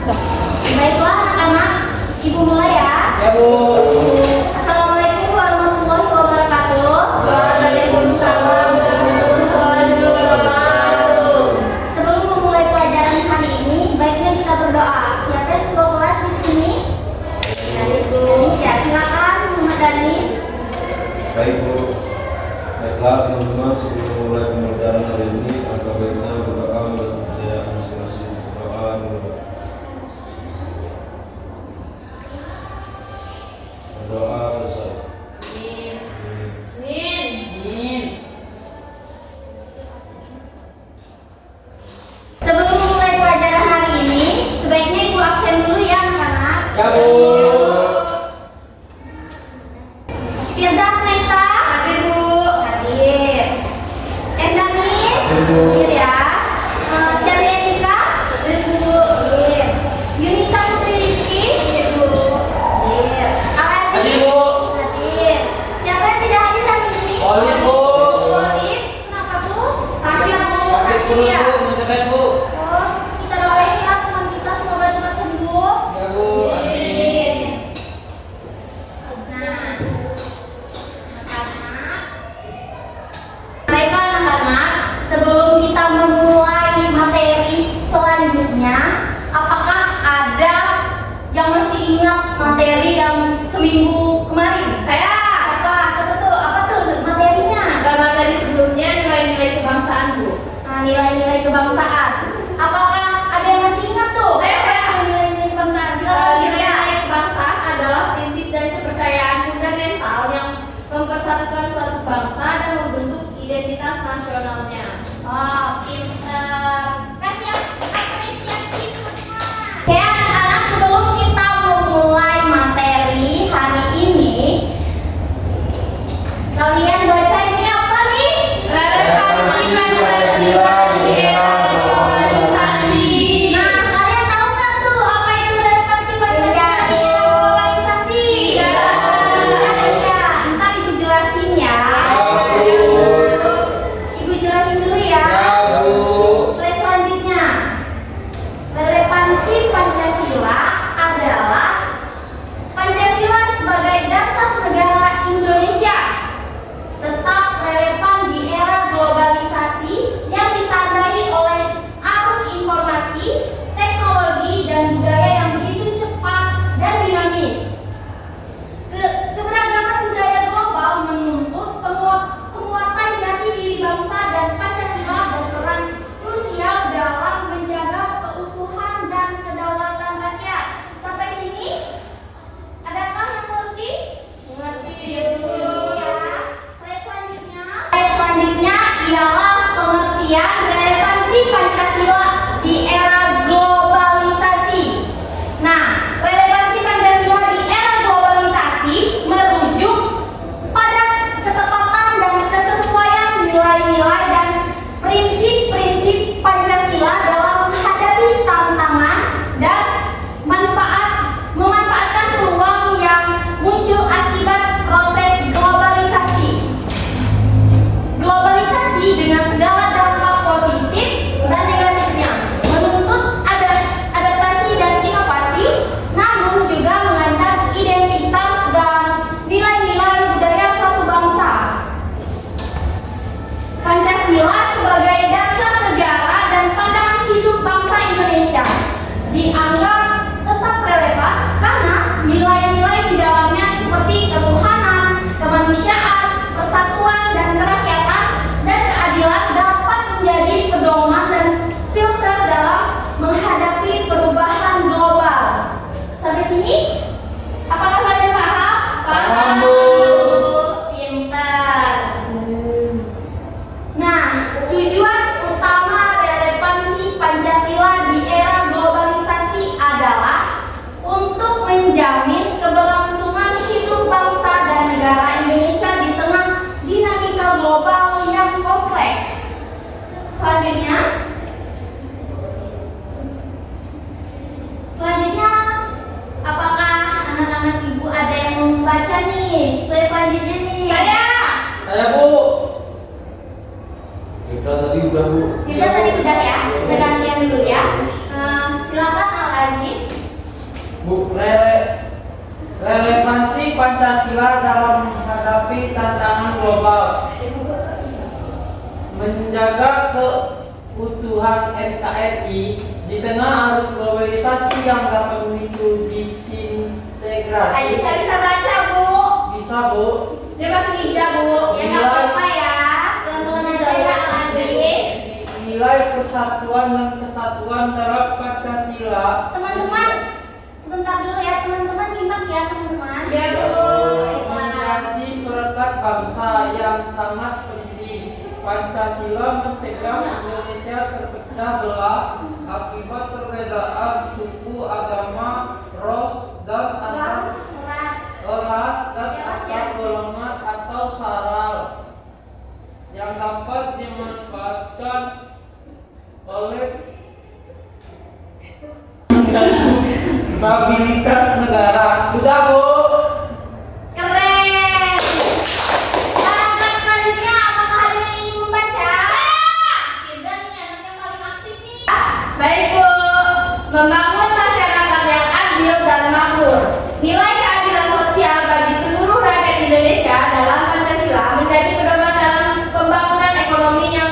Baiklah anak-anak, Ibu mulai ya. Ya Bu. Assalamualaikum warahmatullahi wabarakatuh. Waalaikumsalam warahmatullahi wabarakatuh. Sebelum memulai pelajaran hari ini, baiknya kita berdoa. Siapa yang ketua kelas di sini? Danis ya, silakan Muhammad Danis. Baik Bu, baiklah teman-teman, sebelum memulai pembelajaran hari ini, angka baiknya berdoa menurut kepercayaan masing-masing. Doa menurut berdoa selesai. Sebelum memulai pelajaran hari ini, sebaiknya Ibu absen dulu ya anak-anak. Ya Bu. Firdan Naita. Hadir Bu. Hadir. Danis. Hadir, Bu. Hadir ya. Syariah Nika. Hadir Bu. Hadir. Yunisa Putri Rizky. Hadir Bu. Hadir. Alasi. Hadir, Bu. Hadir. Siapa yang tidak hadir hari ini? Olip, Bu. Olip. Kenapa Bu? Sakit, Bu. Sakit Sakit perut ya. Bu, mencekat Bu. Terus kita doain ya teman kita semoga cepat sembuh. Ya Bu. Amin. Nah, anak-anak. Baiklah anak-anak, sebelum kita memulai materi selanjutnya, apakah ada yang masih ingat materi yang seminggu kemarin? Saya. Siapa tuh? Apa tuh materinya? Agama tadi sebelumnya nilai-nilai kebangsaan Bu. Nah, nilai-nilai kebangsaan. Apakah ada yang masih ingat tuh? Nilai-nilai kebangsaan. Silakan ya. Nilai-nilai kebangsaan adalah prinsip dan kepercayaan fundamental yang mempersatukan suatu bangsa dan membentuk identitas nasionalnya. Oh, pinter. Kasih apresiasi semua. Oke anak-anak, sebelum kita memulai materi hari ini, kalian baca ini apa nih? Relevansi Pancasila di era globalisasi. Nah, kalian tahu nggak tuh apa itu relevansi Pancasila di era globalisasi? Ya, ntar Ibu jelasin ya. Ibu jelasin dulu ya. Ya Bu. Slide selanjutnya. Relevansi Pancasila adalah Pancasila sebagai dasar negara Indonesia tetap relevan di era globalisasi yang ditandai oleh arus informasi, teknologi, dan budaya yang begitu cepat dan dinamis. Keberagaman budaya global menuntut penguatan jati diri bangsa, dan Pancasila berperan krusial dalam menjaga keutuhan dan kedaulatan rakyat. Sampai sini, adakah yang mengerti? Mengerti Bu. Ya. Slide selanjutnya. Slide selanjutnya ialah pengertian relevansi Pancasila di era globalisasi. Nah, relevansi Pancasila di era globalisasi merujuk pada ketepatan dan kesesuaian nilai-nilai dan prinsip-prinsip Pancasila dalam menghadapi tantangan dan memanfaatkan peluang yang muncul akibat proses globalisasi. Globalisasi dengan segala dampak positif dan negatifnya menuntut adaptasi dan inovasi, namun juga mengancam identitas dan nilai-nilai budaya suatu bangsa. Pancasila sebagai dasar negara dan pandangan hidup bangsa Indonesia dianggap tetap relevan karena nilai-nilai di dalamnya seperti ketuhanan, kemanusiaan, persatuan dan kerakyatan, dan keadilan dapat menjadi pedoman dan filter dalam menghadapi perubahan global. Sampai sini, apakah kalian paham? Paham, Bu. Pintar. Nah, tujuan utama relevansi Pancasila di era globalisasi adalah untuk menjamin keberlangsungan hidup bangsa dan negara Indonesia di tengah dinamika global yang kompleks. Selanjutnya, apakah anak-anak Ibu ada yang mau membaca nih? Slide selanjutnya nih. Saya Bu. Kita tadi udah Bu. Yaudah tadi udah ya, kita gantian dulu ya. Silakan Al Aziz. Pancasila dalam menghadapi tantangan global. Menjaga keutuhan NKRI di tengah arus globalisasi yang dapat memicu disintegrasi. Ayo bisa baca, Bu. Bisa, Bu. Dia masih hijau, Bu. Ya nggak apa-apa ya. Pelan-pelan aja ya Aladis. Nilai persatuan dan kesatuan dalam Pancasila. Teman-teman, sebentar dulu ya teman-teman, nyimak ya teman-teman. Iya, Bu. Menjadi perekat bangsa yang sangat penting. Pancasila mencegah Indonesia terpecah belah akibat perbedaan suku, agama, ras, dan antar golongan atau sara yang dapat dimanfaatkan oleh stabilitas negara. Udah, Bu. Keren. Paragraf selanjutnya, apakah ada yang ingin membaca? Firda nih anak yang paling aktif nih. Baik, Bu. Membangun masyarakat yang adil dan makmur. Nilai keadilan sosial bagi seluruh rakyat Indonesia dalam Pancasila menjadi pedoman dalam pembangunan ekonomi yang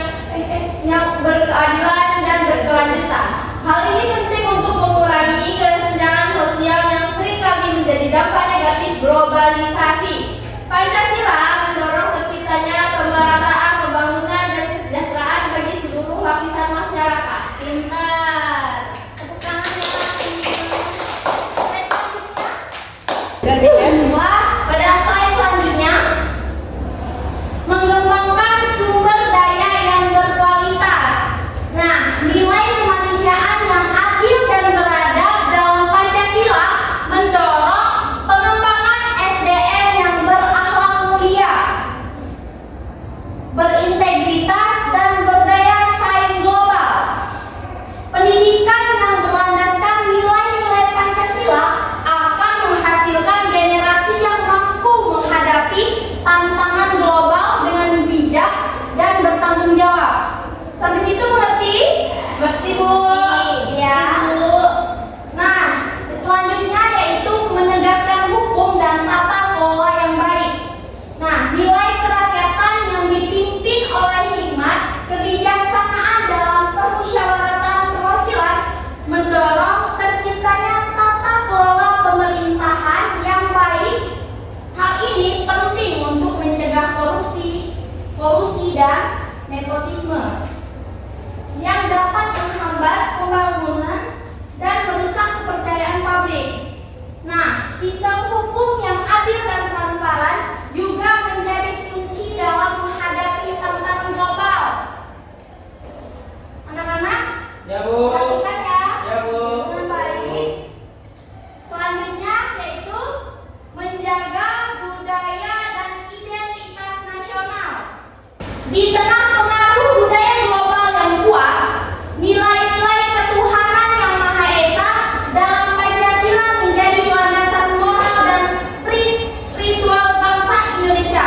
berkeadilan dan berkelanjutan. Hal ini penting untuk mengurangi kesenjangan sosial yang seringkali menjadi dampak negatif globalisasi. Pancasila mendorong terciptanya pemerataan pembangunan dan kesejahteraan bagi seluruh lapisan masyarakat. Pintar. Tepuk tangan ya. Kedua, pada slide selanjutnya, mengembangkan sumber daya yang berkualitas. Nah, nilai kemanusiaan yang adil dan beradab dalam Pancasila mendorong pengembangan SDM yang berakhlak mulia, berintegritas dan berdaya saing global. Pendidikan yang berlandaskan nilai-nilai Pancasila akan menghasilkan generasi yang mampu menghadapi tantangan global dengan bijak dan bertanggung jawab. Sampai situ mengerti? Mengerti, Bu? Iya. Nah, selanjutnya yaitu menegaskan hukum dan tata kelola yang baik. Nah, nilai kerakyatan yang dipimpin oleh hikmat, kebijaksanaan dalam permusyawaratan perwakilan mendorong terciptanya tata kelola pemerintahan yang baik. Hal ini penting untuk mencegah kolusi dan nepotisme yang dapat menghambat pembangunan dan merusak kepercayaan publik. Nah, sistem hukum yang adil dan transparan juga menjadi kunci dalam menghadapi tantangan global. Anak-anak, Ya, Bu. perhatikan ya. Ya, Bu. Dengan baik. Selanjutnya yaitu menjaga budaya dan identitas nasional. Di tengah pengaruh budaya global yang kuat, nilai-nilai ketuhanan yang Maha Esa dalam Pancasila menjadi landasan moral dan spiritual bangsa Indonesia.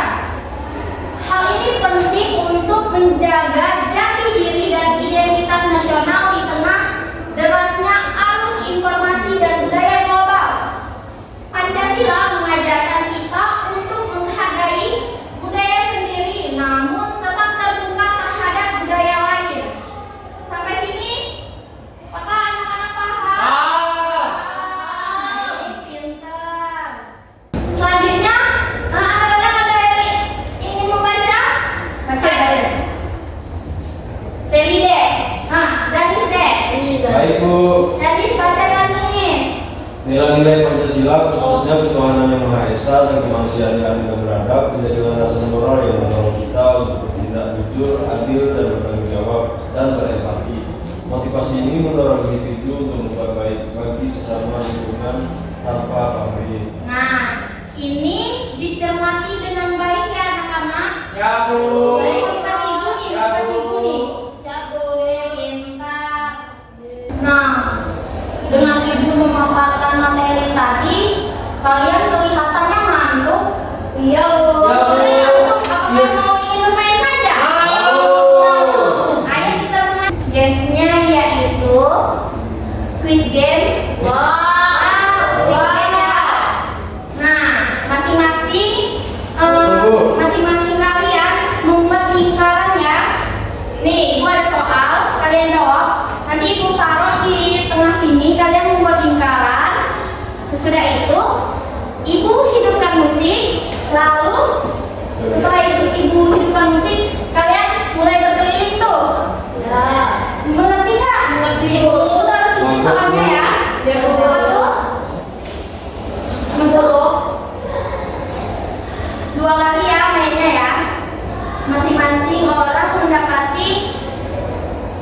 Hal ini penting untuk menjaga jati diri dan identitas nasional di tengah derasnya arus informasi dan budaya global. Pancasila mengajarkan kita untuk menghargai budaya sendiri, namun tetap terbuka terhadap budaya lain. Sampai sini, apakah anak-anak paham? Pintar. Selanjutnya, anak-anak ada yang ingin membaca? Baca. Seri deh. Danis deh. Baik, Bu. Danis baca Danis. Nilai-nilai Pancasila khususnya ketuhanan yang Maha Esa dan kemanusiaan yang adil dan beradab menjadi landasan moral yang mendorong kita untuk bertindak jujur, adil dan bertanggung jawab dan berempati. Motivasi ini mendorong individu untuk membuat baik bagi sesama lingkungan tanpa pamrih. Nah, ini dicermati dengan baik ya anak-anak. Ya, Bu. Baik, kasih ibu nih, Ya, kasih Bu. ibu nih. Jago. Pintar. Nah, dengan ibu memaparkan materi tadi, kalian kelihatannya ngantuk. Iya, Bu. Ya, Bu. Ngantuk, apakah mau ingin bermain saja? Ayo kita bermain. Gamesnya yaitu Squid Game. Squid Game ya. Nah, masing Ibu harus sebut soalnya ya. Ya Bu. Apa tuh? 60. 2 kali ya mainnya ya. Masing-masing orang mendapati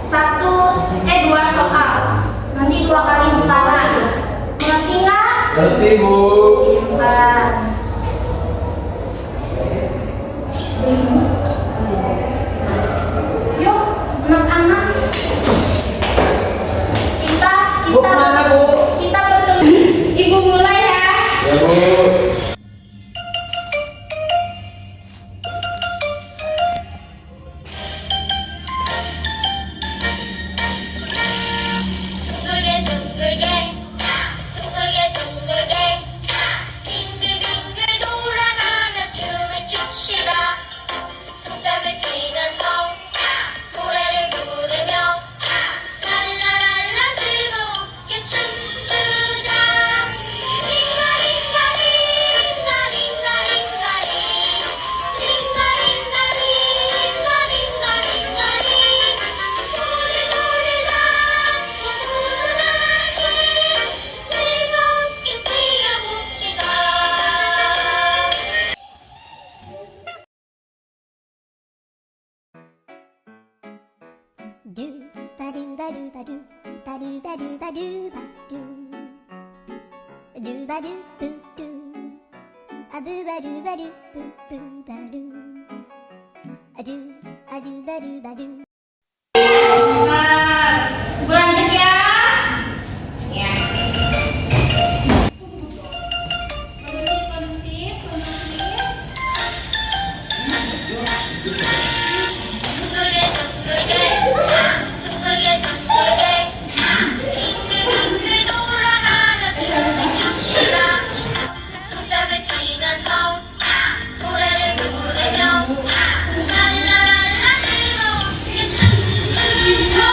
2 soal. Nanti 2 kali putaran. Mengerti nggak? Ngerti Bu. Pintar. Yuk, anak-anak. Bu, kemana Bu? Kita berkeliling. Ibu mulai ya. Ya Bu. 둥글게 둥글게 둥글게 둥글게 빙글빙글 돌아가며 춤을 춥시다. 손뼉을 치면서 노래를 부르며 랄라랄라 즐겁게 춤추자. 링가링가링 링가링가링가링 링가링가링 소리 잡고 무르르게 즐겁게 뛰어봅시다. Do ba do ba do ba do ba do ba do ba do ba do ba do boo do a boo ba do ba do boo boo ba do a do ba do ba do. Nah, Ibu lanjut ya. Ya. Kondusif. 둥글게 둥글게 둥글게 빙글빙글 돌아가며 춤을 춥시다. 손뼉을 치면서 노래를 부르며 랄라랄라 즐겁게 춤추자.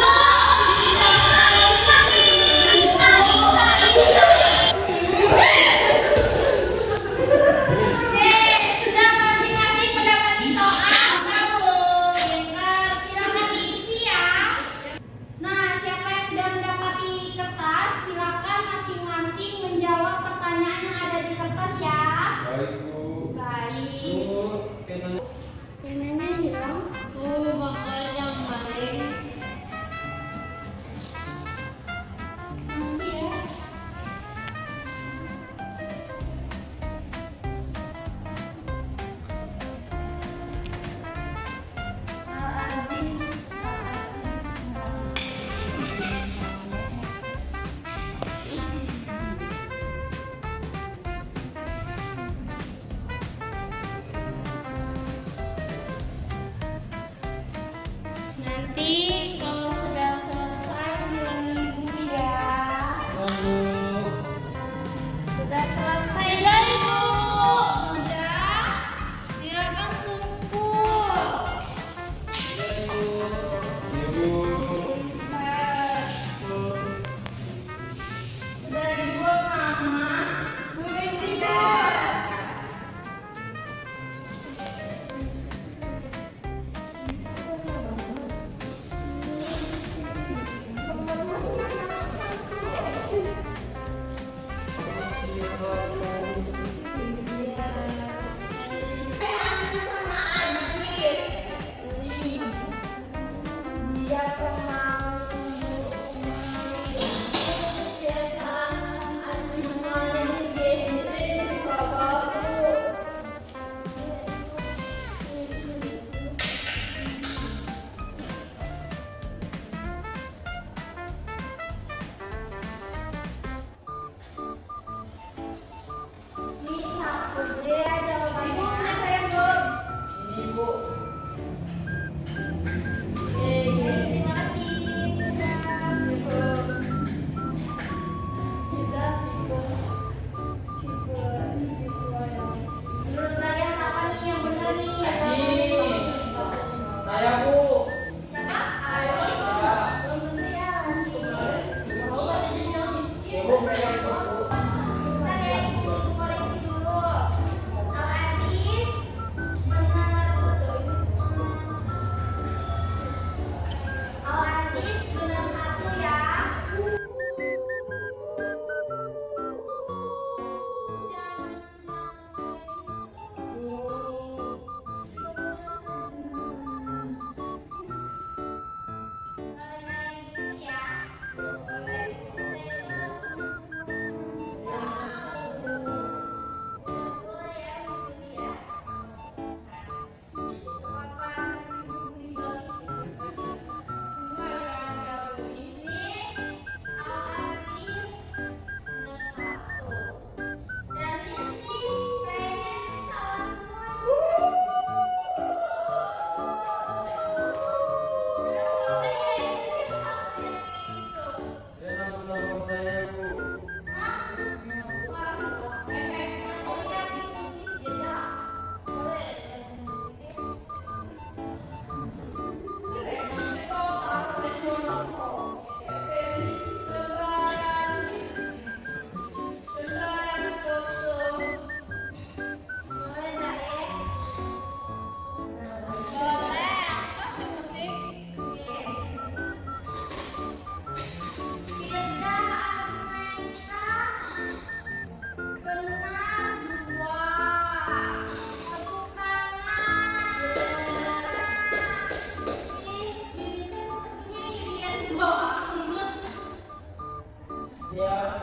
dia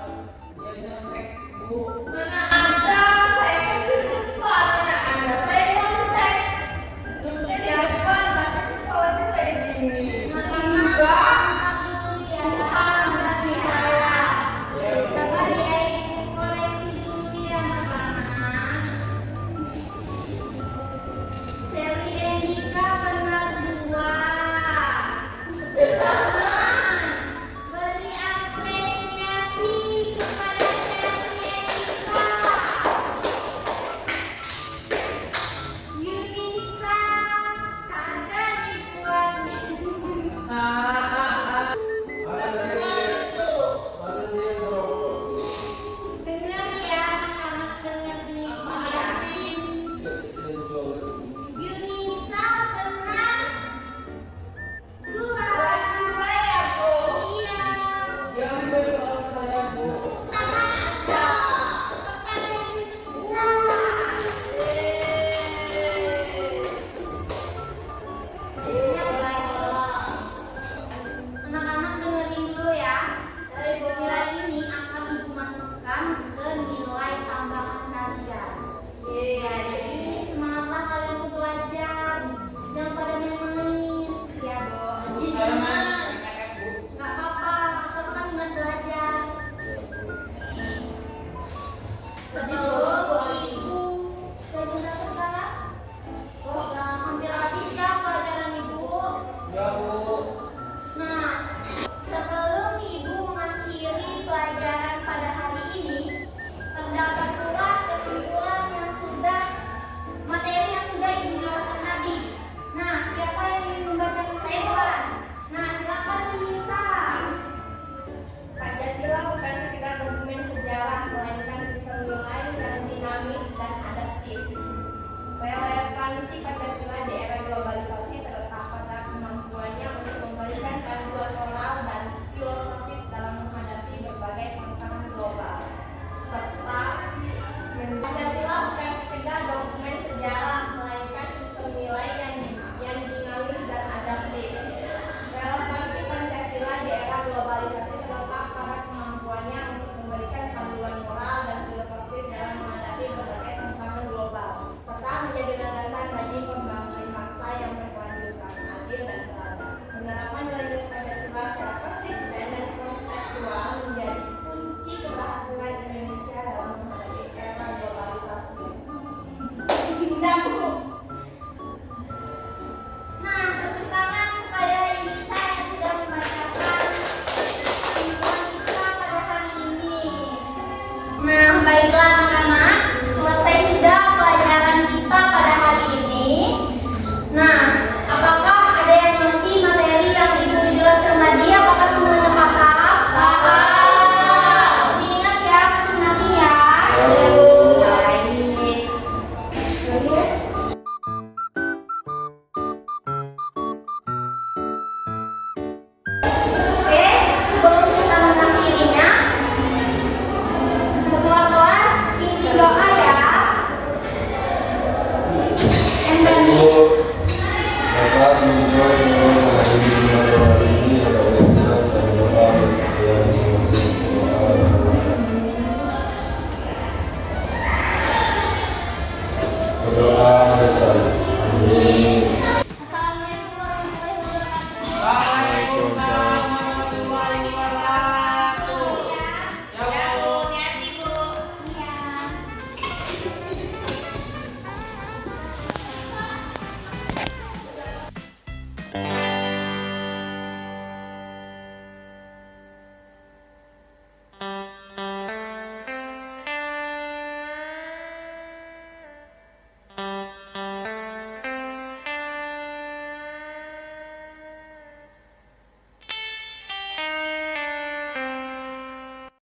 nyontek bu